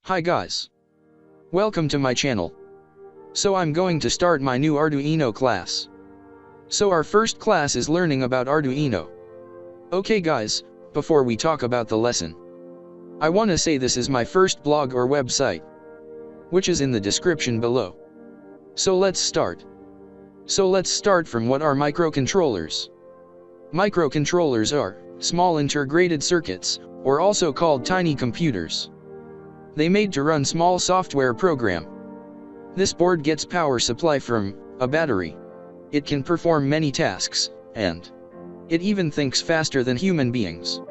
Hi guys. Welcome to my channel. So I'm going to start my new Arduino class. So our first class is learning about Arduino. Okay guys, before we talk about the lesson, I want to say this is my first blog or website, which is in the description below. So let's start. So let's start from what are microcontrollers. Microcontrollers are small integrated circuits, or also called tiny computers. They made to run small software program. This board gets power supply from a battery. It can perform many tasks, and it even thinks faster than human beings.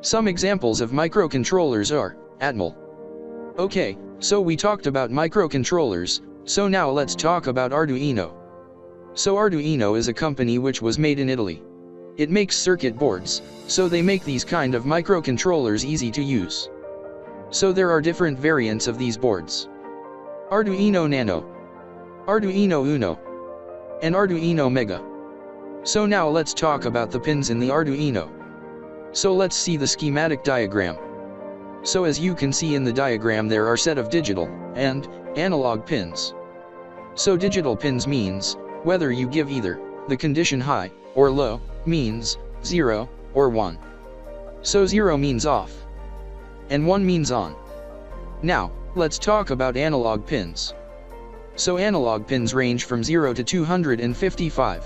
Some examples of microcontrollers are Atmel. Okay, so we talked about microcontrollers, so now let's talk about Arduino. So Arduino is a company which was made in Italy. It makes circuit boards, so they make these kind of microcontrollers easy to use. So there are different variants of these boards. Arduino Nano, Arduino Uno, and Arduino Mega. So now let's talk about the pins in the Arduino. So let's see the schematic diagram. So as you can see in the diagram, there are set of digital and analog pins. So digital pins means whether you give either the condition high or low, means 0 or 1. So 0 means off, and 1 means on. Now, let's talk about analog pins. So analog pins range from 0 to 255.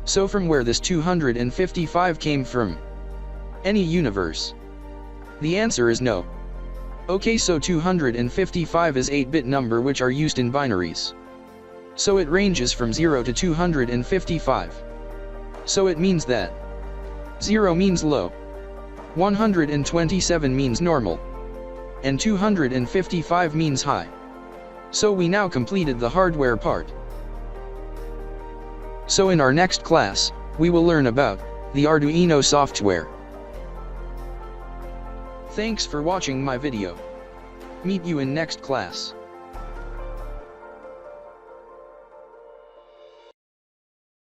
So from where this 255 came from? Any universe? The answer is no. Okay, so 255 is 8-bit number which are used in binaries. So it ranges from 0 to 255. So it means that 0 means low, 127 means normal, and 255 means high. So we now completed the hardware part. So in our next class, we will learn about the Arduino software. Thanks for watching my video. Meet you in next class.